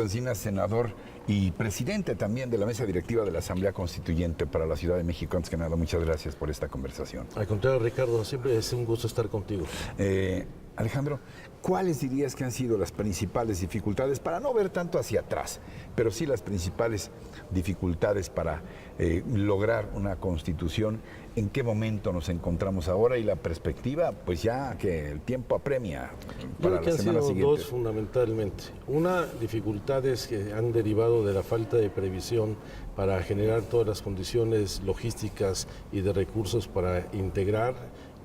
Alejandro Encinas, senador y presidente también de la mesa directiva de la Asamblea Constituyente para la Ciudad de México. Antes que nada, muchas gracias por esta conversación. Al contrario, Ricardo, siempre es un gusto estar contigo. Alejandro, ¿cuáles dirías que han sido las principales dificultades, para no ver tanto hacia atrás, pero sí las principales dificultades para lograr una constitución? ¿En qué momento nos encontramos ahora y la perspectiva? Pues ya que el tiempo apremia para la semana siguiente. Dos fundamentalmente. Una, dificultades que han derivado de la falta de previsión para generar todas las condiciones logísticas y de recursos para integrar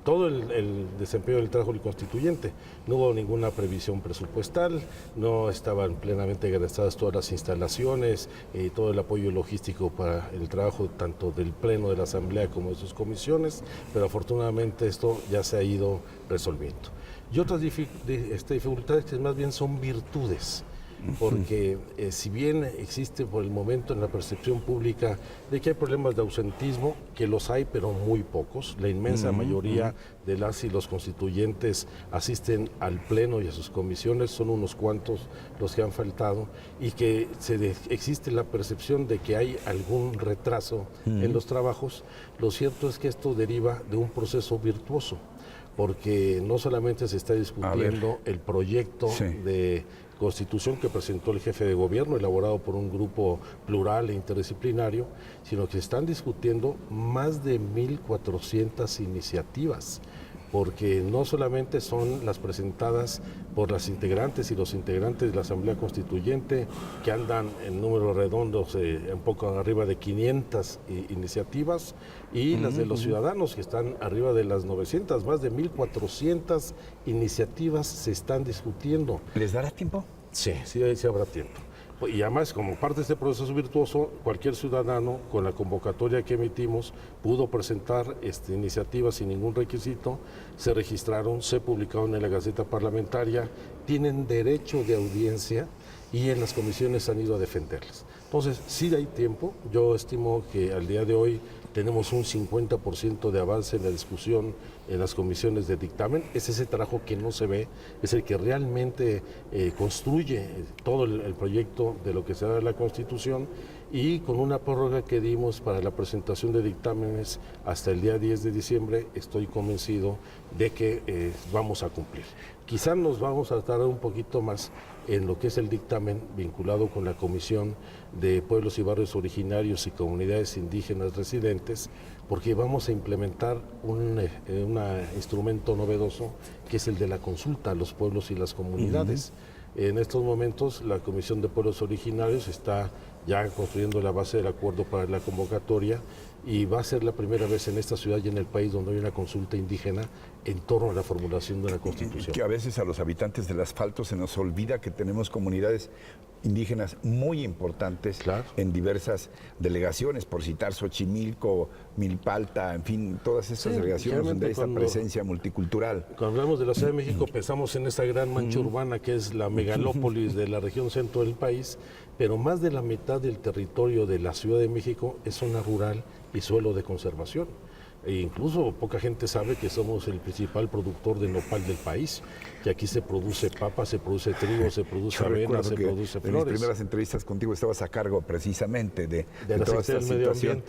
todo el desempeño del trabajo del constituyente. No hubo ninguna previsión presupuestal, no estaban plenamente gastadas todas las instalaciones, todo el apoyo logístico para el trabajo tanto del Pleno de la Asamblea como de sus comisiones, pero afortunadamente esto ya se ha ido resolviendo. Y otras dificultades que más bien son virtudes, porque si bien existe por el momento en la percepción pública de que hay problemas de ausentismo, que los hay pero muy pocos, la inmensa mayoría de las y los constituyentes asisten al Pleno y a sus comisiones, son unos cuantos los que han faltado, y que existe la percepción de que hay algún retraso en los trabajos. Lo cierto es que esto deriva de un proceso virtuoso, porque no solamente se está discutiendo el proyecto de Constitución que presentó el jefe de gobierno, elaborado por un grupo plural e interdisciplinario, sino que se están discutiendo más de 1.400 iniciativas, porque no solamente son las presentadas por las integrantes y los integrantes de la Asamblea Constituyente, que andan en números redondos un poco arriba de 500 iniciativas, y las de los ciudadanos, que están arriba de las 900, más de 1.400 iniciativas se están discutiendo. ¿Les dará tiempo? Sí, sí habrá tiempo. Y además, como parte de este proceso virtuoso, cualquier ciudadano con la convocatoria que emitimos pudo presentar iniciativas sin ningún requisito, se registraron, se publicaron en la Gaceta Parlamentaria, tienen derecho de audiencia y en las comisiones han ido a defenderlas. Entonces, sí hay tiempo. Yo estimo que al día de hoy tenemos un 50% de avance en la discusión en las comisiones de dictamen. Es ese trabajo que no se ve, es el que realmente construye todo el proyecto de lo que será la Constitución, y con una prórroga que dimos para la presentación de dictámenes hasta el día 10 de diciembre, estoy convencido de que vamos a cumplir. Quizá nos vamos a tardar un poquito más en lo que es el dictamen vinculado con la Comisión de Pueblos y Barrios Originarios y Comunidades Indígenas Residentes, porque vamos a implementar un instrumento novedoso, que es el de la consulta a los pueblos y las comunidades. En estos momentos la Comisión de Pueblos Originarios está ya construyendo la base del acuerdo para la convocatoria, y va a ser la primera vez en esta ciudad y en el país donde hay una consulta indígena en torno a la formulación de una Constitución. Que a veces a los habitantes del asfalto se nos olvida que tenemos comunidades indígenas muy importantes en diversas delegaciones, por citar Xochimilco, Milpalta, en fin, todas estas delegaciones donde hay esta presencia multicultural. Cuando hablamos de la Ciudad de México pensamos en esta gran mancha urbana que es la megalópolis de la región centro del país, pero más de la mitad del territorio de la Ciudad de México es zona rural y suelo de conservación. E incluso poca gente sabe que somos el principal productor de nopal del país, que aquí se produce papa, se produce trigo, se produce avena, se produce flores. En mis primeras entrevistas contigo estabas a cargo precisamente de toda esta situación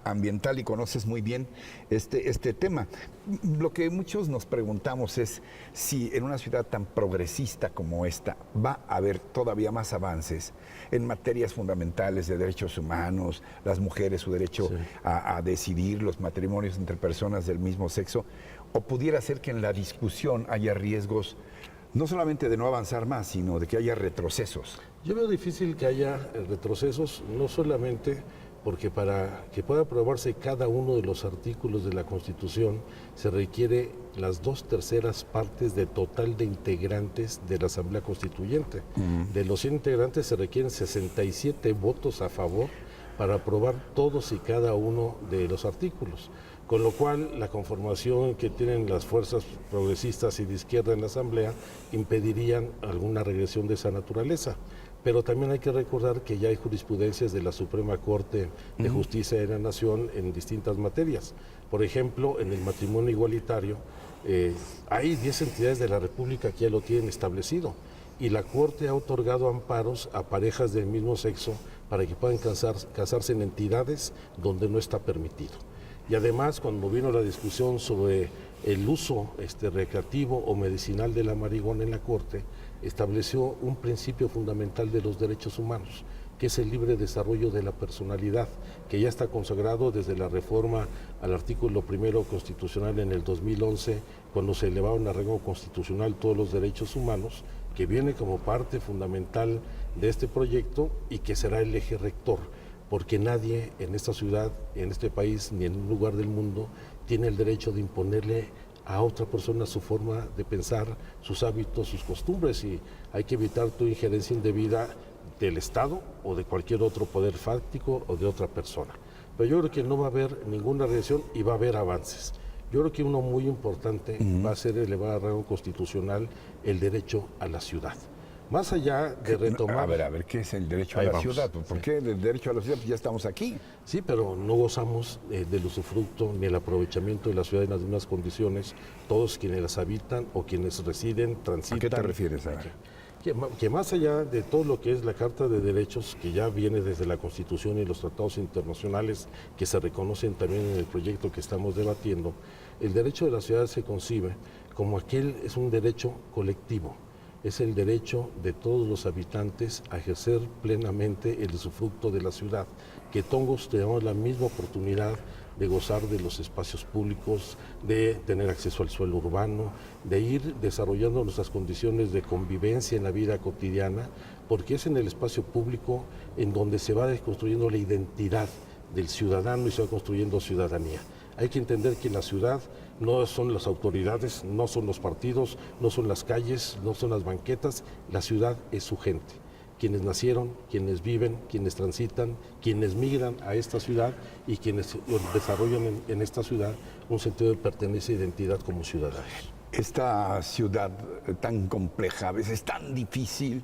ambiental, y conoces muy bien este tema. Lo que muchos nos preguntamos es si en una ciudad tan progresista como esta va a haber todavía más avances en materias fundamentales de derechos humanos, las mujeres, su derecho a decidir, los matrimonios entre personas del mismo sexo, o pudiera ser que en la discusión haya riesgos no solamente de no avanzar más, sino de que haya retrocesos. Yo veo difícil que haya retrocesos, no solamente porque para que pueda aprobarse cada uno de los artículos de la Constitución se requiere las 2/3 partes de total de integrantes de la Asamblea Constituyente. De los 100 integrantes se requieren 67 votos a favor para aprobar todos y cada uno de los artículos. Con lo cual, la conformación que tienen las fuerzas progresistas y de izquierda en la Asamblea impedirían alguna regresión de esa naturaleza. Pero también hay que recordar que ya hay jurisprudencias de la Suprema Corte de Justicia de la Nación en distintas materias. Por ejemplo, en el matrimonio igualitario, Hay 10 entidades de la República que ya lo tienen establecido y la Corte ha otorgado amparos a parejas del mismo sexo para que puedan casarse en entidades donde no está permitido. Y además, cuando vino la discusión sobre el uso recreativo o medicinal de la marihuana en la Corte, estableció un principio fundamental de los derechos humanos, que es el libre desarrollo de la personalidad, que ya está consagrado desde la reforma al artículo 1 constitucional en el 2011, cuando se elevaron a rango constitucional todos los derechos humanos, que viene como parte fundamental de este proyecto y que será el eje rector, porque nadie en esta ciudad, en este país, ni en un lugar del mundo, tiene el derecho de imponerle a otra persona su forma de pensar, sus hábitos, sus costumbres, y hay que evitar tu injerencia indebida del Estado o de cualquier otro poder fáctico o de otra persona. Pero yo creo que no va a haber ninguna reacción y va a haber avances. Yo creo que uno muy importante va a ser elevar a rango constitucional el derecho a la ciudad. Más allá de retomar... A ver, ¿qué es el derecho a la ciudad? ¿Por qué el derecho a la ciudad? Pues ya estamos aquí. Sí, pero no gozamos del usufructo ni el aprovechamiento de la ciudad en las mismas condiciones, todos quienes las habitan o quienes residen, transitan... ¿A qué te refieres? Que más allá de todo lo que es la Carta de Derechos, que ya viene desde la Constitución y los tratados internacionales que se reconocen también en el proyecto que estamos debatiendo, el derecho de la ciudad se concibe como es un derecho colectivo, es el derecho de todos los habitantes a ejercer plenamente el usufructo de la ciudad, que todos tenemos la misma oportunidad de gozar de los espacios públicos, de tener acceso al suelo urbano, de ir desarrollando nuestras condiciones de convivencia en la vida cotidiana, porque es en el espacio público en donde se va construyendo la identidad del ciudadano y se va construyendo ciudadanía. Hay que entender que la ciudad no son las autoridades, no son los partidos, no son las calles, no son las banquetas, la ciudad es su gente. Quienes nacieron, quienes viven, quienes transitan, quienes migran a esta ciudad y quienes desarrollan en esta ciudad un sentido de pertenencia e identidad como ciudadanos. Esta ciudad tan compleja, a veces tan difícil,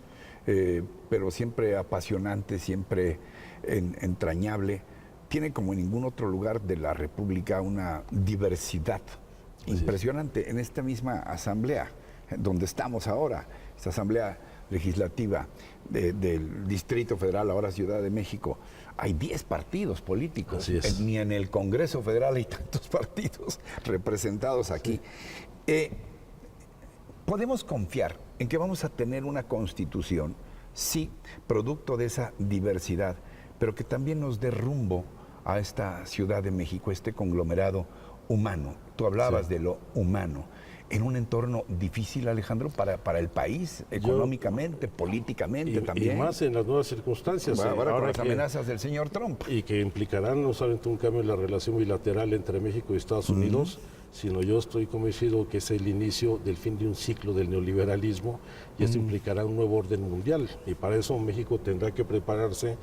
pero siempre apasionante, siempre entrañable, tiene como en ningún otro lugar de la República una diversidad impresionante. En esta misma asamblea, donde estamos ahora, esta asamblea legislativa del Distrito Federal, ahora Ciudad de México, hay 10 partidos políticos. Ni en el Congreso Federal hay tantos partidos representados aquí. Sí. ¿Podemos confiar en que vamos a tener una constitución, sí, producto de esa diversidad, pero que también nos dé rumbo a esta Ciudad de México, este conglomerado humano? Tú hablabas de lo humano. En un entorno difícil, Alejandro, para el país, económicamente, políticamente también. Y más en las nuevas circunstancias. Ahora con las amenazas del señor Trump. Y que implicarán no solamente un cambio en la relación bilateral entre México y Estados Unidos, sino yo estoy convencido que es el inicio del fin de un ciclo del neoliberalismo y esto implicará un nuevo orden mundial. Y para eso México tendrá que prepararse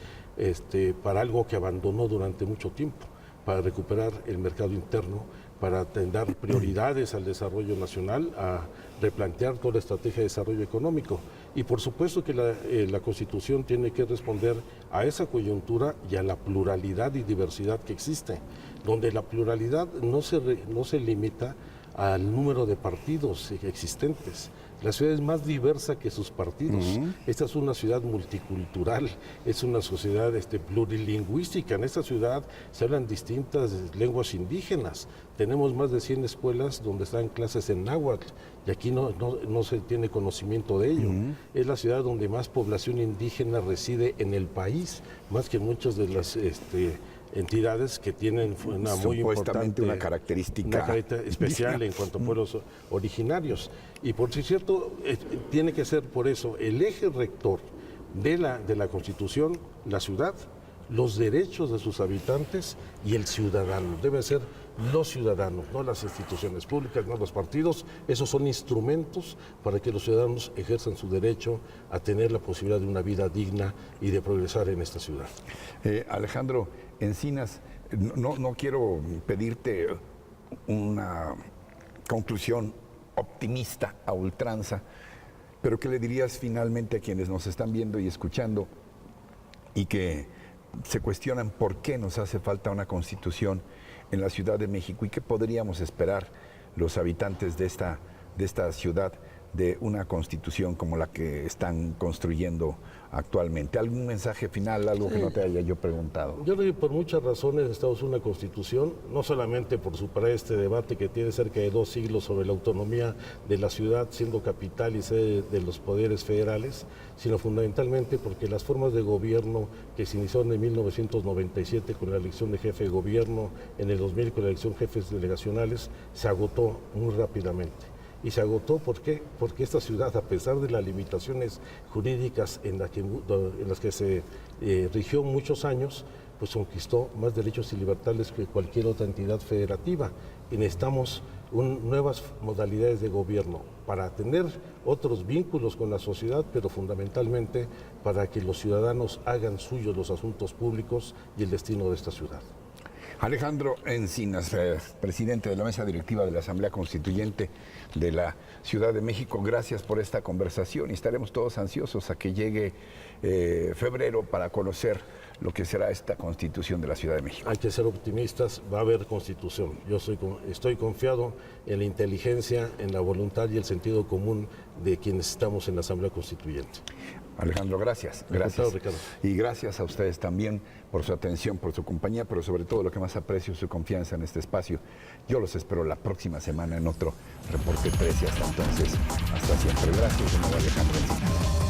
para algo que abandonó durante mucho tiempo, para recuperar el mercado interno, para dar prioridades al desarrollo nacional, a replantear toda la estrategia de desarrollo económico. Y por supuesto que la Constitución tiene que responder a esa coyuntura y a la pluralidad y diversidad que existe, donde la pluralidad no se limita al número de partidos existentes. La ciudad es más diversa que sus partidos. Esta es una ciudad multicultural, es una sociedad plurilingüística. En esta ciudad se hablan distintas lenguas indígenas. Tenemos más de 100 escuelas donde están clases en náhuatl y aquí no se tiene conocimiento de ello. Es la ciudad donde más población indígena reside en el país, más que muchas de las entidades que tienen una muy importante, una característica especial en cuanto a pueblos originarios. Y por cierto, tiene que ser por eso el eje rector de la Constitución, la ciudad, los derechos de sus habitantes y el ciudadano. Deben ser los ciudadanos, no las instituciones públicas, no los partidos. Esos son instrumentos para que los ciudadanos ejerzan su derecho a tener la posibilidad de una vida digna y de progresar en esta ciudad. Alejandro Encinas, no quiero pedirte una conclusión optimista a ultranza, pero ¿qué le dirías finalmente a quienes nos están viendo y escuchando y que se cuestionan por qué nos hace falta una constitución en la Ciudad de México y qué podríamos esperar los habitantes de esta ciudad de una constitución como la que están construyendo actualmente. ¿Algún mensaje final, algo que no te haya yo preguntado? Yo creo que por muchas razones necesitamos una constitución, no solamente por superar este debate que tiene cerca de 2 siglos sobre la autonomía de la ciudad siendo capital y sede de los poderes federales, sino fundamentalmente porque las formas de gobierno que se iniciaron en 1997 con la elección de jefe de gobierno, en el 2000 con la elección de jefes delegacionales, se agotó muy rápidamente. Y se agotó, ¿por qué? Porque esta ciudad, a pesar de las limitaciones jurídicas en las que se rigió muchos años, pues conquistó más derechos y libertades que cualquier otra entidad federativa. Y necesitamos nuevas modalidades de gobierno para tener otros vínculos con la sociedad, pero fundamentalmente para que los ciudadanos hagan suyos los asuntos públicos y el destino de esta ciudad. Alejandro Encinas, presidente de la mesa directiva de la Asamblea Constituyente de la Ciudad de México, gracias por esta conversación y estaremos todos ansiosos a que llegue febrero para conocer lo que será esta Constitución de la Ciudad de México. Hay que ser optimistas, va a haber Constitución. Yo estoy confiado en la inteligencia, en la voluntad y el sentido común de quienes estamos en la Asamblea Constituyente. Alejandro, gracias. Gracias, Ricardo. Y gracias a ustedes también por su atención, por su compañía, pero sobre todo lo que más aprecio, su confianza en este espacio. Yo los espero la próxima semana en otro Reporte 13. Hasta entonces, hasta siempre. Gracias de nuevo, Alejandro.